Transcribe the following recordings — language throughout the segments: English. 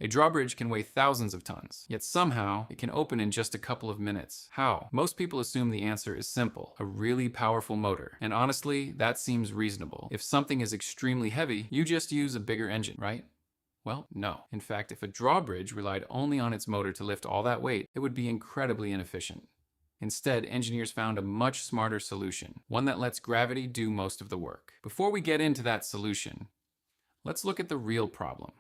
A drawbridge can weigh thousands of tons, yet somehow it can open in just a couple of minutes. How? Most people assume the answer is simple, a really powerful motor. And honestly, that seems reasonable. If something is extremely heavy, you just use a bigger engine, right? Well, no. In fact, if a drawbridge relied only on its motor to lift all that weight, it would be incredibly inefficient. Instead, engineers found a much smarter solution, one that lets gravity do most of the work. Before we get into that solution, let's look at the real problem.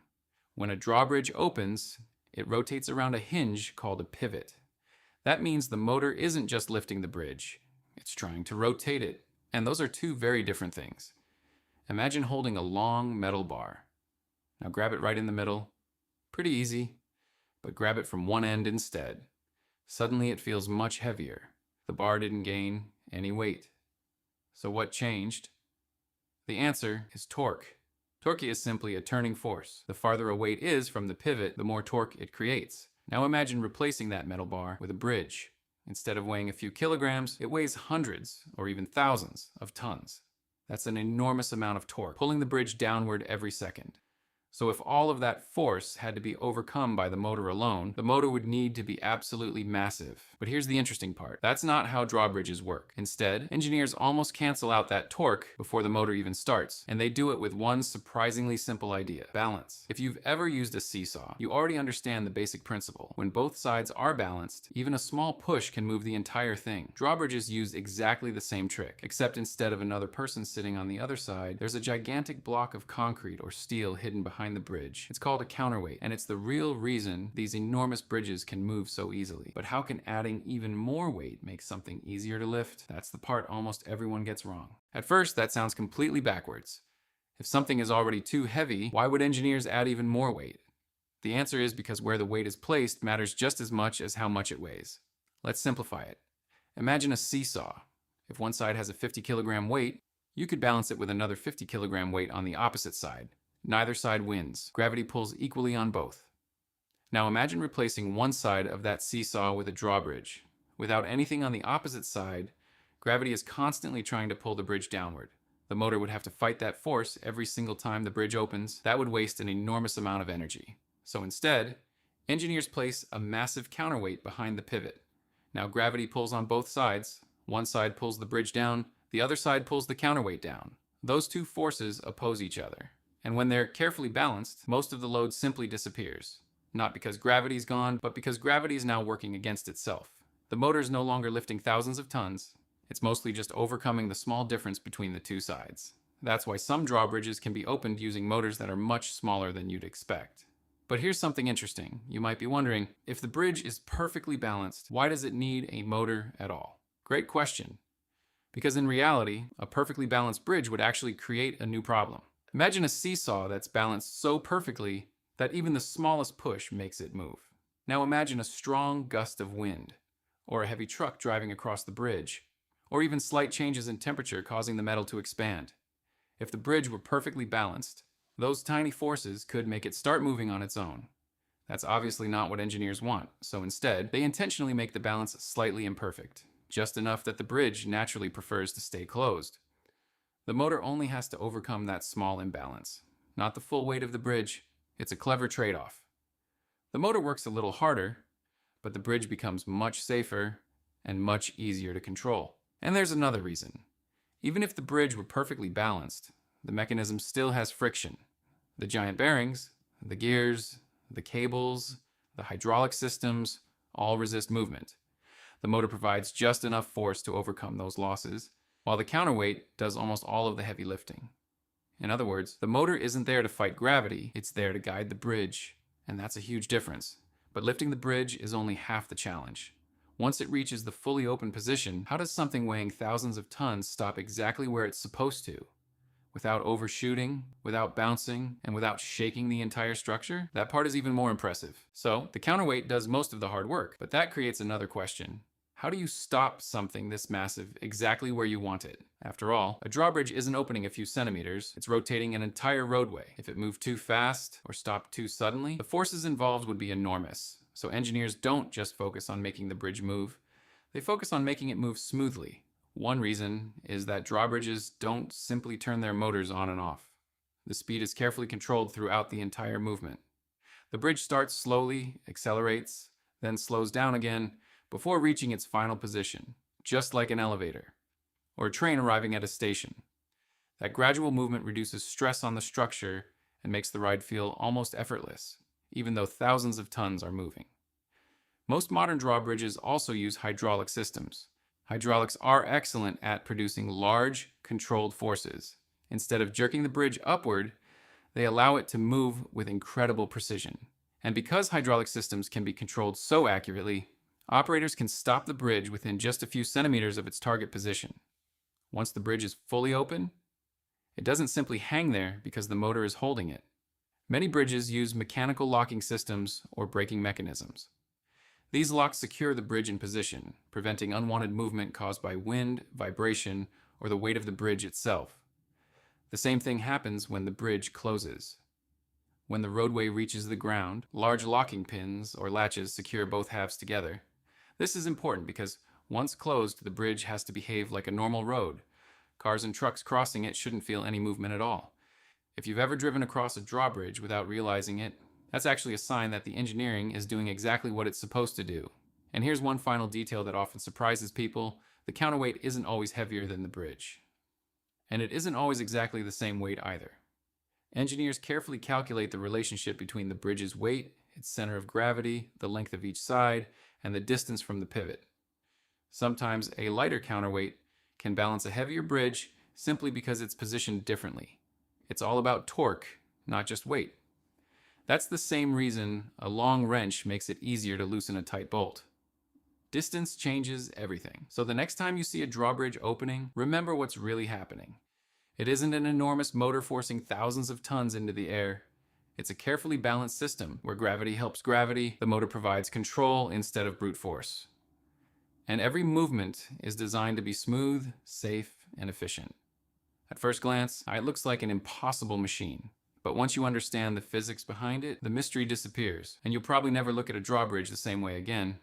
When a drawbridge opens, it rotates around a hinge called a pivot. That means the motor isn't just lifting the bridge, it's trying to rotate it. And those are two very different things. Imagine holding a long metal bar. Now grab it right in the middle. Pretty easy, but grab it from one end instead. Suddenly it feels much heavier. The bar didn't gain any weight. So what changed? The answer is torque. Torque is simply a turning force. The farther a weight is from the pivot, the more torque it creates. Now imagine replacing that metal bar with a bridge. Instead of weighing a few kilograms, it weighs hundreds or even thousands of tons. That's an enormous amount of torque, pulling the bridge downward every second. So if all of that force had to be overcome by the motor alone, the motor would need to be absolutely massive. But here's the interesting part. That's not how drawbridges work. Instead, engineers almost cancel out that torque before the motor even starts, and they do it with one surprisingly simple idea: balance. If you've ever used a seesaw, you already understand the basic principle. When both sides are balanced, even a small push can move the entire thing. Drawbridges use exactly the same trick, except instead of another person sitting on the other side, there's a gigantic block of concrete or steel hidden behind the bridge. It's called a counterweight, and it's the real reason these enormous bridges can move so easily. But how can adding even more weight make something easier to lift? That's the part almost everyone gets wrong. At first, that sounds completely backwards. If something is already too heavy, why would engineers add even more weight? The answer is because where the weight is placed matters just as much as how much it weighs. Let's simplify it. Imagine a seesaw. If one side has a 50-kilogram weight, you could balance it with another 50-kilogram weight on the opposite side. Neither side wins. Gravity pulls equally on both. Now imagine replacing one side of that seesaw with a drawbridge. Without anything on the opposite side, gravity is constantly trying to pull the bridge downward. The motor would have to fight that force every single time the bridge opens. That would waste an enormous amount of energy. So instead, engineers place a massive counterweight behind the pivot. Now gravity pulls on both sides. One side pulls the bridge down, the other side pulls the counterweight down. Those two forces oppose each other. And when they're carefully balanced, most of the load simply disappears. Not because gravity's gone, but because gravity is now working against itself. The motor is no longer lifting thousands of tons. It's mostly just overcoming the small difference between the two sides. That's why some drawbridges can be opened using motors that are much smaller than you'd expect. But here's something interesting. You might be wondering, if the bridge is perfectly balanced, why does it need a motor at all? Great question. Because in reality, a perfectly balanced bridge would actually create a new problem. Imagine a seesaw that's balanced so perfectly that even the smallest push makes it move. Now imagine a strong gust of wind, or a heavy truck driving across the bridge, or even slight changes in temperature causing the metal to expand. If the bridge were perfectly balanced, those tiny forces could make it start moving on its own. That's obviously not what engineers want, so instead, they intentionally make the balance slightly imperfect, just enough that the bridge naturally prefers to stay closed. The motor only has to overcome that small imbalance, not the full weight of the bridge. It's a clever trade-off. The motor works a little harder, but the bridge becomes much safer and much easier to control. And there's another reason. Even if the bridge were perfectly balanced, the mechanism still has friction. The giant bearings, the gears, the cables, the hydraulic systems all resist movement. The motor provides just enough force to overcome those losses, while the counterweight does almost all of the heavy lifting. In other words, the motor isn't there to fight gravity, it's there to guide the bridge, and that's a huge difference. But lifting the bridge is only half the challenge. Once it reaches the fully open position, how does something weighing thousands of tons stop exactly where it's supposed to? Without overshooting, without bouncing, and without shaking the entire structure? That part is even more impressive. So, the counterweight does most of the hard work, but that creates another question. How do you stop something this massive exactly where you want it? After all, a drawbridge isn't opening a few centimeters, it's rotating an entire roadway. If it moved too fast or stopped too suddenly, the forces involved would be enormous. So engineers don't just focus on making the bridge move, they focus on making it move smoothly. One reason is that drawbridges don't simply turn their motors on and off. The speed is carefully controlled throughout the entire movement. The bridge starts slowly, accelerates, then slows down again before reaching its final position, just like an elevator or a train arriving at a station. That gradual movement reduces stress on the structure and makes the ride feel almost effortless, even though thousands of tons are moving. Most modern drawbridges also use hydraulic systems. Hydraulics are excellent at producing large, controlled forces. Instead of jerking the bridge upward, they allow it to move with incredible precision. And because hydraulic systems can be controlled so accurately, operators can stop the bridge within just a few centimeters of its target position. Once the bridge is fully open, it doesn't simply hang there because the motor is holding it. Many bridges use mechanical locking systems or braking mechanisms. These locks secure the bridge in position, preventing unwanted movement caused by wind, vibration, or the weight of the bridge itself. The same thing happens when the bridge closes. When the roadway reaches the ground, large locking pins or latches secure both halves together. This is important because once closed, the bridge has to behave like a normal road. Cars and trucks crossing it shouldn't feel any movement at all. If you've ever driven across a drawbridge without realizing it, that's actually a sign that the engineering is doing exactly what it's supposed to do. And here's one final detail that often surprises people. The counterweight isn't always heavier than the bridge. And it isn't always exactly the same weight either. Engineers carefully calculate the relationship between the bridge's weight, its center of gravity, the length of each side, and the distance from the pivot. Sometimes a lighter counterweight can balance a heavier bridge simply because it's positioned differently. It's all about torque, not just weight. That's the same reason a long wrench makes it easier to loosen a tight bolt. Distance changes everything. So the next time you see a drawbridge opening, remember what's really happening. It isn't an enormous motor forcing thousands of tons into the air. It's a carefully balanced system where gravity helps gravity, the motor provides control instead of brute force. And every movement is designed to be smooth, safe, and efficient. At first glance, it looks like an impossible machine. But once you understand the physics behind it, the mystery disappears, and you'll probably never look at a drawbridge the same way again.